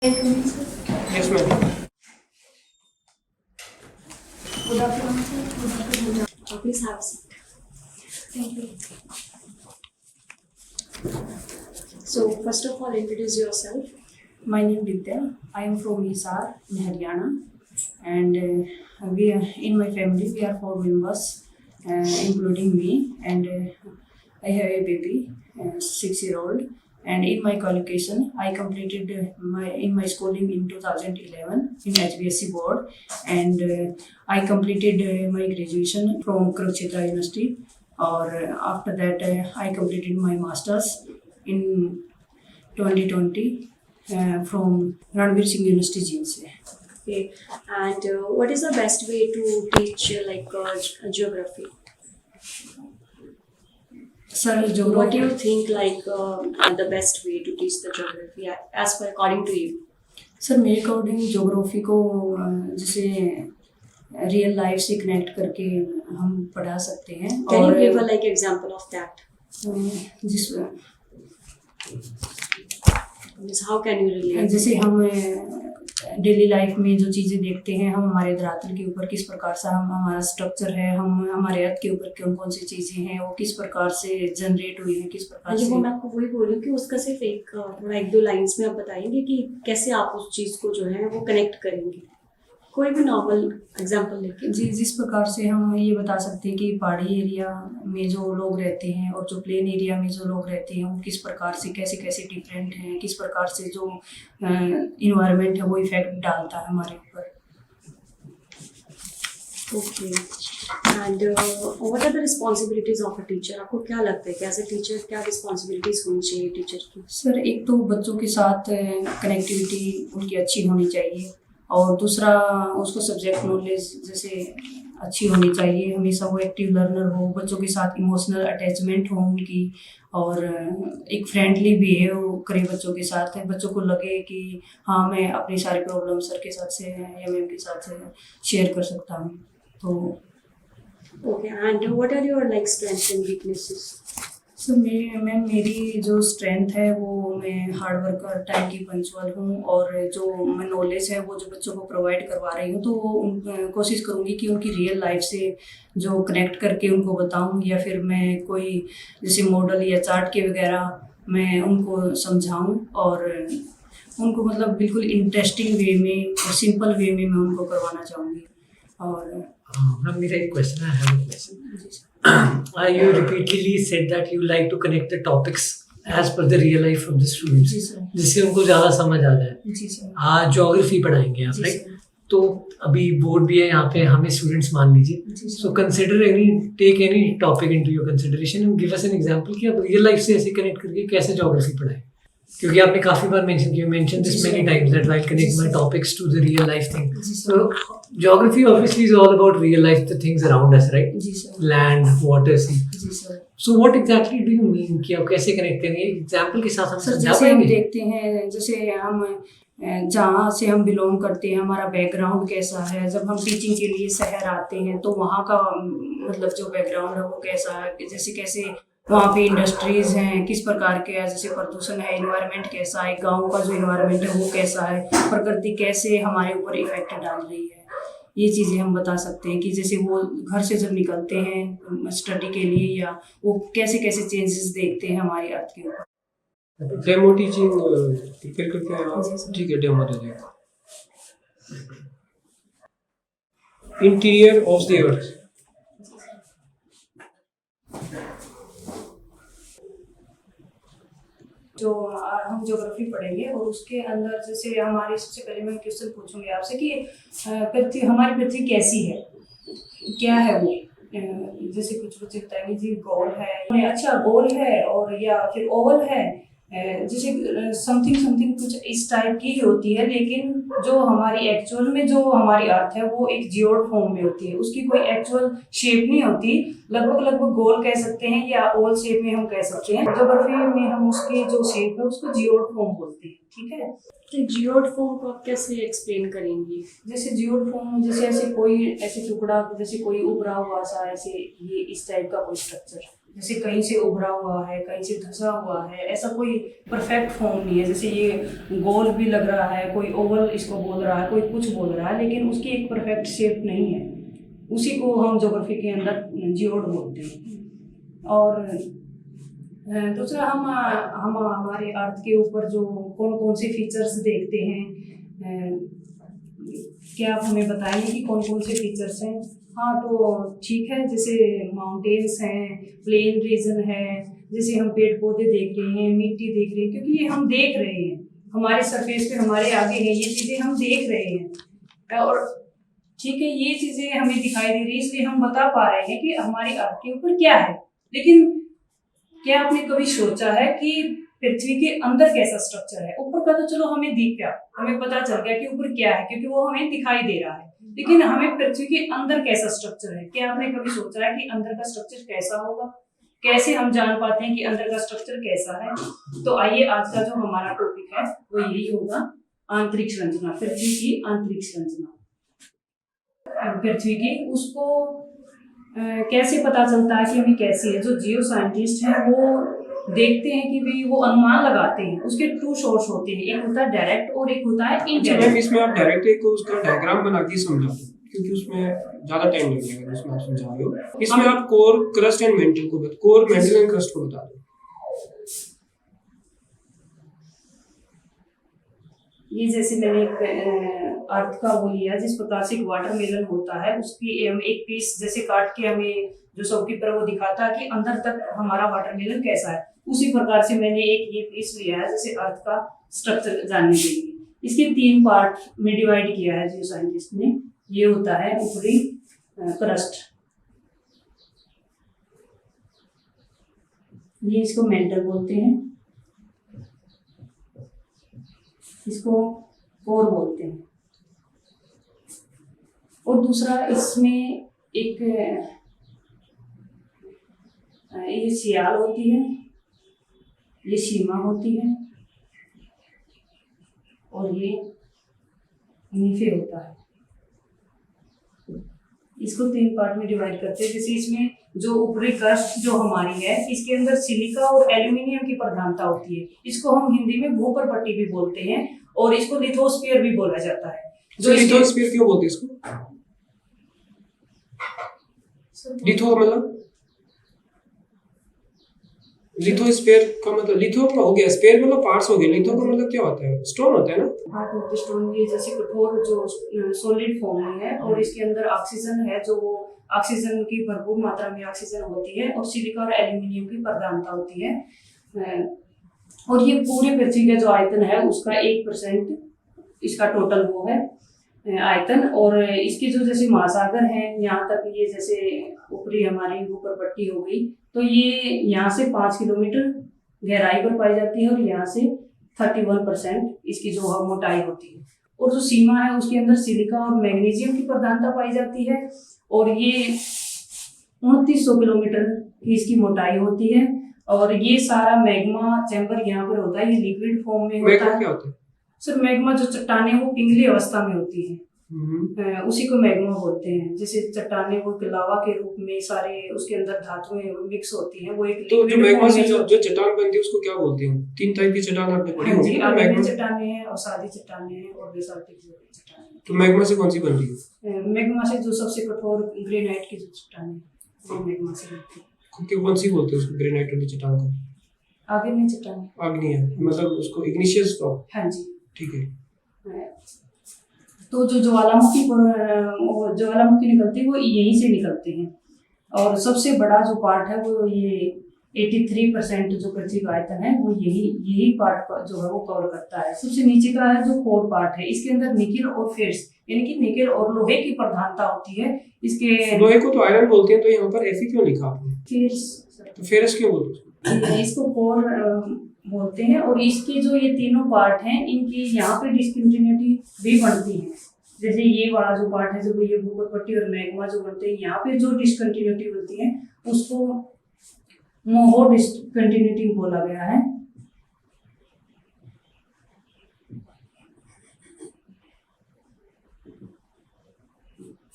Yes, ma'am. Good afternoon, sir. Good afternoon. Please have a seat. Thank you. So, first of all, introduce yourself. My name is Vidya. I am from Hisar in Haryana, and we are in my family. We are 4 members, including me, and I have a baby, 6-year-old. And in my qualification, I completed my schooling in 2011 in HBSC board, and I completed my graduation from Kurukshetra University. Or after that, I completed my masters in 2020 from Ranveer Singh University, GNC. Okay. And what is the best way to teach geography? Sir, What do geography. you think the best way to teach the geography as per according to you? Sir मेरे according geography को जैसे real life से connect करके हम पढ़ा सकते हैं Can you और give a example of that? जिस Means how can you relate? जैसे हम डेली लाइफ में जो चीज़ें देखते हैं, हम हमारे धरातल के ऊपर किस प्रकार से हमारा स्ट्रक्चर है, हम हमारे अर्थ के ऊपर कौन कौन सी चीज़ें हैं, वो किस प्रकार से जनरेट हुई हैं, किस प्रकार जी, से। वो मैं आपको वही बोल रही हूँ कि उसका सिर्फ एक थोड़ा 1-2 लाइंस में आप बताएंगे कि कैसे आप उस चीज़ को जो है वो कनेक्ट करेंगे, कोई भी नॉर्मल एग्जांपल लेके। जी, जिस प्रकार से हम ये बता सकते हैं कि पहाड़ी एरिया में जो लोग रहते हैं और जो प्लेन एरिया में जो लोग रहते हैं, वो किस प्रकार से कैसे कैसे डिफरेंट हैं, किस प्रकार से जो इन्वायरमेंट है वो इफेक्ट डालता है हमारे ऊपर। Okay. And what are the responsibilities of a teacher? आपको क्या लगता है कि एज ए टीचर क्या रिस्पॉन्सिबिलिटीज होनी चाहिए टीचर की? सर, एक तो बच्चों के साथ कनेक्टिविटी उनकी अच्छी होनी चाहिए, और दूसरा उसको सब्जेक्ट नॉलेज जैसे अच्छी होनी चाहिए, हमेशा वो एक्टिव लर्नर हो, बच्चों के साथ इमोशनल अटैचमेंट हो उनकी, और एक फ्रेंडली बिहेव करे बच्चों के साथ। बच्चों को लगे कि हाँ, मैं अपनी सारी प्रॉब्लम सर के साथ से या मैम के साथ से शेयर कर सकता हूँ। तो okay. And what are your strengths and weaknesses? Sir मेरी जो स्ट्रेंथ है वो मैं हार्ड वर्कर, टाइम की पंचुअल हूँ, और जो मैं नॉलेज है वो जो बच्चों को प्रोवाइड करवा रही हूँ, तो कोशिश करूँगी कि उनकी रियल लाइफ से जो कनेक्ट करके उनको बताऊँ, या फिर मैं कोई जैसे मॉडल या चार्ट के वगैरह मैं उनको समझाऊँ, और उनको मतलब बिल्कुल इंटरेस्टिंग वे में और सिंपल वे में मैं उनको करवाना चाहूँगी। और Ma'am, मेरा एक क्वेश्चन है, I have a question. You repeatedly said that you like to connect the topics as per the real life of the students, जी सर। जिससे उनको ज़्यादा समझ आ जाए। जी सर। आज ज्योग्राफी पढ़ाएंगे आप, जी राइट? सर। तो अभी बोर्ड भी है यहाँ पे, हमें स्टूडेंट्स मान लीजिए, जी sir. So consider take any topic into your consideration and give us an example कि आप रियल लाइफ से ऐसे कनेक्ट करके कैसे ज्योग्राफी पढ़ाएं, क्योंकि आपने काफी बार mention this many times that I connect my topics to the real life thing. So geography obviously is all about real life, the things around us, right? जी sir. Land, water, sea. जी sir. So what exactly do you mean कि आप कैसे connect करेंगे? Example के साथ हम sir, समझा जैसे हम पाएंगे? देखते हैं, जैसे हम जहाँ से हम बिलोंग करते हैं, हमारा बैकग्राउंड कैसा है, जब हम टीचिंग के लिए शहर आते हैं तो वहाँ का मतलब जो बैकग्राउंड है वो कैसा है, जैसे कैसे वहाँ पे इंडस्ट्रीज हैं, किस प्रकार के है, जैसे प्रदूषण है, इन्वायरमेंट कैसा है, गांव का जो इन्वायरमेंट है वो कैसा है, प्रकृति कैसे हमारे ऊपर इफेक्ट डाल रही है, ये चीज़ें हम बता सकते हैं। कि जैसे वो घर से जब निकलते हैं स्टडी के लिए, या वो कैसे कैसे चेंजेस देखते हैं हमारी अर्थ के ऊपर। डेमो टीचिंग प्रिपेयर करके आए आप? जी सर। ठीक है, डेमो दे देगा। Interior of the earth. जो हम ज्योग्राफी पढ़ेंगे, और उसके अंदर जैसे हमारे सबसे पहले मैं क्वेश्चन पूछूंगी आपसे कि हमारी पृथ्वी कैसी है, क्या है वो। जैसे कुछ बच्चे बताएंगे जी गोल है, अच्छा गोल है, और या फिर ओवल है, जैसे समथिंग कुछ इस टाइप की होती है। लेकिन जो हमारी एक्चुअल में जो हमारी अर्थ है वो एक जियोड फॉर्म में होती है, उसकी कोई एक्चुअल शेप नहीं होती। लगभग गोल कह सकते हैं या ओवल शेप में हम कह सकते हैं। ज्योग्राफी में हम उसके जो शेप है उसको जियोड फॉर्म बोलते हैं, ठीक है? तो जियोड फॉर्म को आप कैसे एक्सप्लेन करेंगी? जैसे जियोड फॉर्म, जैसे ऐसे कोई ऐसे टुकड़ा, जैसे कोई उभरा हुआ सा ऐसे, ये इस टाइप का कोई स्ट्रक्चर। जैसे कहीं से उभरा हुआ है, कहीं से धंसा हुआ है, ऐसा कोई परफेक्ट फॉर्म नहीं है। जैसे ये गोल भी लग रहा है, कोई ओवल इसको बोल रहा है, कोई कुछ बोल रहा है, लेकिन उसकी एक परफेक्ट शेप नहीं है। उसी को हम ज्योग्राफी के अंदर जियोड बोलते हैं। और दूसरा हम हमारे अर्थ के ऊपर जो कौन कौन से फीचर्स देखते हैं, क्या आप हमें बताएंगे कि कौन कौन से फीचर्स हैं? हाँ, तो ठीक है, जैसे माउंटेन्स हैं, प्लेन रीजन है, जैसे हम पेड़ पौधे देख रहे हैं, मिट्टी देख रहे हैं, क्योंकि ये हम देख रहे हैं, हमारे सरफेस पे हमारे आगे है, ये चीज़ें हम देख रहे हैं। और ठीक है, ये चीज़ें हमें दिखाई दे रही है, इसलिए हम बता पा रहे हैं कि हमारे अर्थ के ऊपर क्या है। लेकिन क्या आपने कभी सोचा है कि पृथ्वी के अंदर कैसा स्ट्रक्चर है? ऊपर का तो चलो हमें दिख गया, हमें पता चल गया कि ऊपर क्या है, क्योंकि वो हमें दिखाई दे रहा है, लेकिन हमें पृथ्वी के अंदर कैसा स्ट्रक्चर है, क्या आपने कभी सोचा है कि अंदर का स्ट्रक्चर कैसा होगा? कैसे हम जान पाते हैं कि अंदर का स्ट्रक्चर कैसा है? तो आइए, आज का जो हमारा टॉपिक है वो यही होगा, आंतरिक संरचना, पृथ्वी की आंतरिक संरचना। पृथ्वी की उसको कैसे पता चलता है कि हमें कैसी है? जो जियो साइंटिस्ट हैं वो देखते हैं कि भाई वो अनुमान लगाते हैं, उसके टू सोर्स होते हैं, एक होता है डायरेक्ट और एक होता है मैम इनडायरेक्ट। इसमें आप डायरेक्ट एक उसका डायग्राम बना के समझा दो, क्योंकि उसमें ज्यादा टाइम लगेगा जिसमें आप समझा रहे हो। इसमें आप कोर, क्रस्ट एंड मेंटल को कोर, मेंटल एंड क्रस्ट को बता दो। ये जैसे मैंने एक अर्थ का वो लिया, जिस प्रकार से एक वाटरमेलन होता है, उसकी हम एक पीस जैसे काट के हमें जो शॉपकीपर वो दिखाता है कि अंदर तक हमारा वाटरमेलन कैसा है, उसी प्रकार से मैंने एक ये पीस लिया है जैसे अर्थ का स्ट्रक्चर जानने के लिए। इसके 3 पार्ट में डिवाइड किया है जियो साइंटिस्ट ने। ये होता है ऊपरी क्रस्ट, ये इसको मेंटल बोलते हैं, इसको कोर बोलते हैं, और दूसरा इसमें एक ये सियाल होती है, ये सीमा होती है, और ये नीफे होता है। इसको 3 पार्ट में डिवाइड करते हैं। जैसे इसमें जो ऊपरी क्रस्ट जो हमारी है, इसके अंदर सिलिका और एल्यूमिनियम की प्रधानता होती है। इसको हम हिंदी में भूपर पट्टी भी बोलते हैं, और इसको लिथोस्फीयर भी बोला जाता है। जो लिथोस्फीयर क्यों बोलते हैं इसको? लिथो मतलब लिथोस्फीयर का मतलब, लिथो का हो गया, स्फीयर मतलब पार्ट्स हो गए, लिथो का मतलब क्या होता है? स्टोन होता है ना? हार्ट ऑफ द स्टोन, ये जैसे कठोर जो सॉलिड फॉर्म में है, और इसके अंदर ऑक्सीजन है, जो ऑक्सीजन की भरपूर मात्रा में ऑक्सीजन होती है, और सिलिका और एल्यूमिनियम की प्रधानता होती है। और ये पूरे पृथ्वी का जो आयतन है उसका 1% इसका टोटल वो है आयतन। और इसके जो जैसे महासागर हैं, यहाँ तक ये जैसे ऊपरी हमारी ऊपर पट्टी हो गई, तो ये यहाँ से 5 किलोमीटर गहराई पर पाई जाती है, और यहाँ से 31% इसकी जो मोटाई होती है। और जो सीमा है उसके अंदर सिलिका और मैग्नीशियम की प्रधानता पाई जाती है, और ये 2900 किलोमीटर की इसकी मोटाई होती है। और ये सारा मैग्मा चैम्बर यहाँ पर होता है, ये लिक्विड फॉर्म में होता है। क्या होता है सर, मैग्मा जो चट्टानें वो पिघली अवस्था में होती है, उसी को मैग्मा बोलते हैं। जैसे चट्टानें वो लावा के रूप में सारे उसके अंदर धातुएं मिक्स होती हैं, वो एक तो जो liquid मैग्मा form से में जो चट्टान बनती है उसको क्या बोलते हैं? 3 टाइप की चट्टान आपने पढ़ी हाँ होगी जी, ना? आर्मेनियन मैग्मा, चट्टानें हैं, और सादी चट्टानें हैं, और बेसाल्टिक चट्टानें हैं। तो मैग्मा से कौन सी बनती है? मैग्मा से जो सबसे कठोर ग्रेनाइट की जो चट्टानें हैं, वो मैग्मा से बनती है। कौन सी बोलते हैं उसको, ग्रेनाइट वाली चट्टान को? आग्नेय चट्टानें। आग्नेय, मतलब उसको इग्निशियस रॉक। हाँ जी। ठीक है। तो जो ज्वालामुखी निकलती है वो यहीं से निकलते हैं, और सबसे बड़ा जो पार्ट है वो ये 83% जो पृथ्वी का आयतन है वो यही पार्ट जो है वो कवर करता है। सबसे नीचे का है जो कोर पार्ट है, इसके अंदर निकेल और फेर्स यानी कि निकेल और लोहे की प्रधानता होती है। इसके लोहे को तो आयरन बोलते हैं, तो यहाँ पर Fe क्यों लिखा आपने? फेर्स, तो फेरस क्यों बोलते हैं? इसको कोर बोलते हैं। और इसके जो ये तीनों पार्ट हैं, इनकी यहाँ पे डिस्कंटिन्यूटी भी बनती है। जैसे ये वाला जो पार्ट है, जो ये भूपर पट्टी और मैग्मा जो बनते हैं, यहाँ पे जो डिस्कंटिन्यूटी बनती है उसको मोहो डिस्कंटिन्यूटी बोला गया है।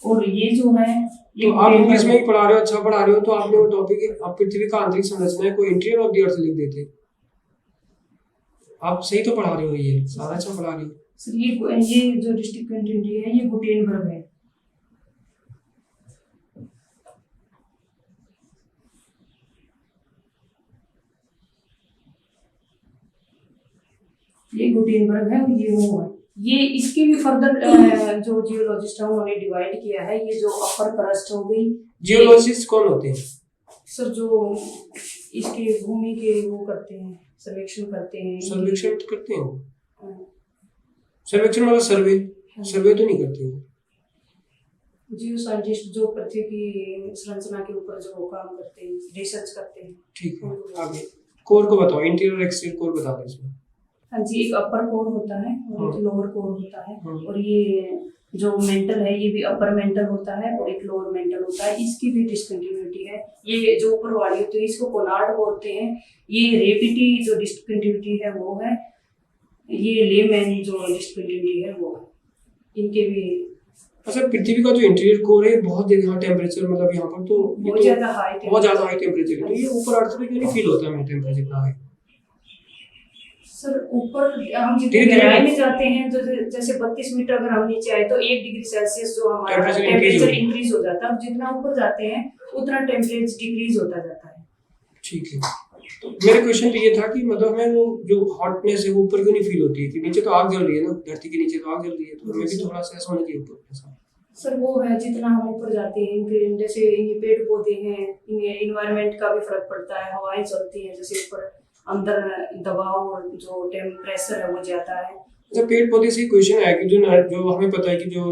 और ये जो है तो आप इंग्लिश में ही पढ़ा रहे हो, अच्छा पढ़ा रहे हो, तो आपने वो टॉपिक आप पृथ्वी का आंतरिक संरचना है कोई इंटीरियर ऑफ द अर्थ लिख देते। आप सही तो पढ़ा रहे हो, ये सारा अच्छा पढ़ा रहे हो। सर ये जो डिस्ट्रिक्ट कंटिन्यूटी है ये गुटेनबर्ग है। ये गुटेनबर्ग है और ये वो है। ये इसके भी फर्दर जो जियोलॉजिस्ट है उन्होंने डिवाइड किया है। ये जो अपर क्रस्ट हो गई। जियोलॉजिस्ट कौन होते हैं? सर जो इसके भूमि के वो करते हैं, सर्वेक्षण करते हैं। सर्वेक्षण करते हैं वो? सर्वेक्षण मतलब सर्वे? सर्वे तो नहीं करते वो। जियो साइंटिस्ट जो पृथ्वी की संरचना के ऊपर जो काम करते हैं, रिसर्च करते हैं। ठीक है, आगे कोर को बताओ, इंटीरियर एक्सटीरियर कोर बता दो इसमें। हाँ जी, एक अपर कोर होता है और एक लोअर कोर होता है। हाँ। और ये जो मेंटल है ये भी अपर मेंटल होता है और एक लोअर मेंटल होता है। इसकी भी डिस्कंटिन्यूटी है। ये जो ऊपर वाली होती है इसको कोनार्ड बोलते हैं। ये रेपिटी जो डिस्कंटिन्यूटी है वो है। ये लेमैन जो डिस्कंटिन्यूटी है वो है। इनके भी अच्छा, पृथ्वी का जो इंटीरियर कोर है बहुत ज्यादा टेम्परेचर, मतलब यहाँ पर तो बहुत ज्यादा हाई टेम्परेचर है। तो ये ऊपर अर्थ पे क्यों नहीं फील होता है टेम्परेचर इतना हाई? सर ऊपर हम जितनी गहराई में जाते हैं तो जैसे 32 मीटर अगर हम नीचे आए तो 1 डिग्री सेल्सियस जो हमारा टेम्परेचर इंक्रीज हो जाता है। और जितना ऊपर जाते हैं उतना टेम्परेचर डिक्रीज होता जाता है। ठीक है, तो मेरा क्वेश्चन तो ये था कि मतलब हमें वो जो हॉटनेस है वो ऊपर क्यों नहीं फील होती है? कि नीचे तो आग जल रही है ना, धरती के नीचे तो आग जल रही है, तो हमें भी थोड़ा सा ऐसा होना चाहिए ऊपर ऐसा। सर वो है जितना हम ऊपर जाते हैं, जैसे ये पेड़ पौधे हैं, इनमें इन्वायरमेंट का भी फर्क पड़ता है। हवाएं चलती हैं, जैसे ऊपर अंदर दबाव और जो टेम्परेचर है वो ज्यादा है। अच्छा, पेड़ पौधे से क्वेश्चन है कि जो हमें पता है कि जो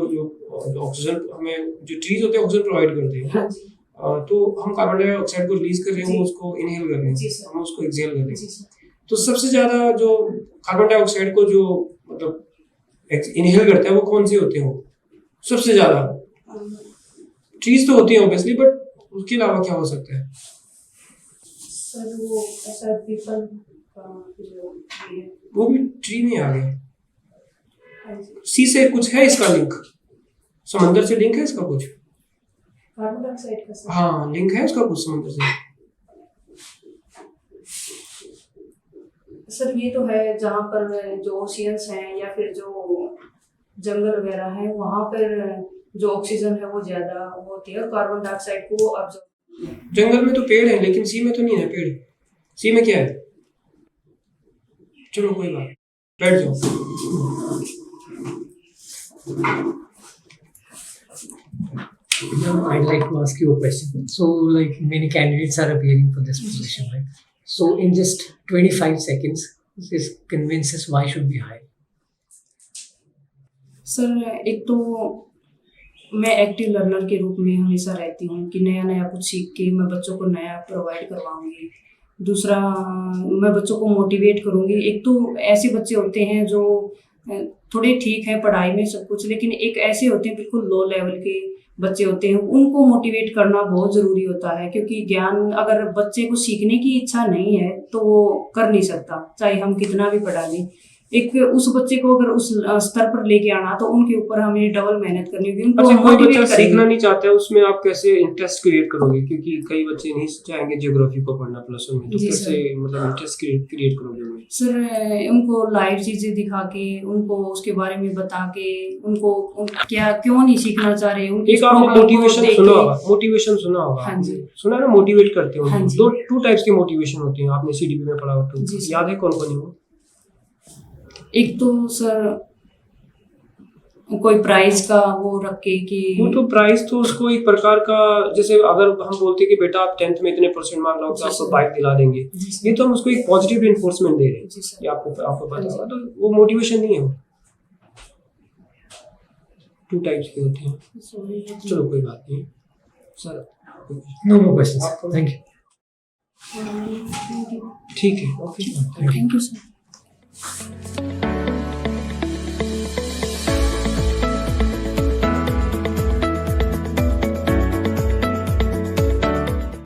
ऑक्सीजन हमें जो ट्रीज होते हैं ऑक्सीजन प्रोवाइड करते हैं। हाँ जी। तो हम कार्बन डाइऑक्साइड को रिलीज कर रहे हैं, उसको इनहेल कर रहे हैं, हम उसको एक्सहेल कर रहे हैं। तो सबसे ज्यादा जो कार्बन डाइऑक्साइड को जो मतलब इनहेल करता है वो कौन से होते हैं? वो सबसे ज्यादा ट्रीज तो होती है ऑब्वियसली, बट उसके अलावा क्या हो सकता है? सर वो ऐसा पीपल का जो है वो भी ट्री में आ गया। हाँ जी। सी से कुछ है इसका लिंक? समंदर से लिंक है इसका कुछ? कार्बन डाइऑक्साइड का सर? हाँ, लिंक है इसका कुछ समंदर से? सर ये तो है जहाँ पर जो ओशियंस हैं या फिर जो जंगल वगैरह है वहाँ पर जो ऑक्सीजन है वो ज्यादा होती है, कार्बन डाइऑक्साइड को अब्सॉर्ब। जंगल में तो पेड़ है लेकिन सी में तो नहीं है पेड़। सी में क्या है? चलो कोई बात, बैठ जाओ। Now, I'd like to ask you a question. So, like many candidates are appearing for this position, right? So, in just 25 seconds, this convinces why should we hire? Sir एक तो मैं एक्टिव लर्नर के रूप में हमेशा रहती हूँ कि नया नया कुछ सीख के मैं बच्चों को नया प्रोवाइड करवाऊंगी। दूसरा, मैं बच्चों को मोटिवेट करूंगी। एक तो ऐसे बच्चे होते हैं जो थोड़े ठीक हैं पढ़ाई में सब कुछ, लेकिन एक ऐसे होते हैं बिल्कुल लो लेवल के बच्चे होते हैं, उनको मोटिवेट करना बहुत ज़रूरी होता है। क्योंकि ज्ञान अगर बच्चे को सीखने की इच्छा नहीं है तो वो कर नहीं सकता, चाहे हम कितना भी पढ़ा लें। एक उस बच्चे को अगर उस स्तर पर लेके आना तो उनके ऊपर हमें डबल मेहनत करनी होगी। उनको अच्छा, कोई मोटिवेट बच्चा सीखना नहीं चाहता है, उसमें आप कैसे इंटरेस्ट क्रिएट करोगे? क्योंकि कई बच्चे नहीं चाहेंगे ज्योग्राफी को पढ़ना प्लस वन में, तो कैसे मतलब इंटरेस्ट क्रिएट करोगे उनमें? सर उनको लाइव चीजें दिखा के, उनको उसके बारे में बता के, उनको क्या क्यों नहीं सीखना चाह रहे उनके एक आपने मोटिवेशन सुना होगा। हाँ जी, सुना ना, मोटिवेट करते हो। हाँ जी। टू टाइप्स के मोटिवेशन होते हैं, आपने सीडीपी में पढ़ा हो तो याद है कौन कौन है वो? एक तो सर कोई प्राइज का वो रख के कि वो तो प्राइस तो उसको एक प्रकार का, जैसे अगर हम बोलते हैं कि बेटा आप 10th में इतने % मार्क लाओ तो आपको बाइक दिला देंगे, ये तो हम उसको एक पॉजिटिव इन्फोर्समेंट दे रहे हैं कि आपको पता होगा, तो वो मोटिवेशन नहीं है। वो 2 टाइप्स के होते हैं। चलो कोई बात नहीं sir, No more questions. Thank you. Thank ठीक है, ओके, यू सर।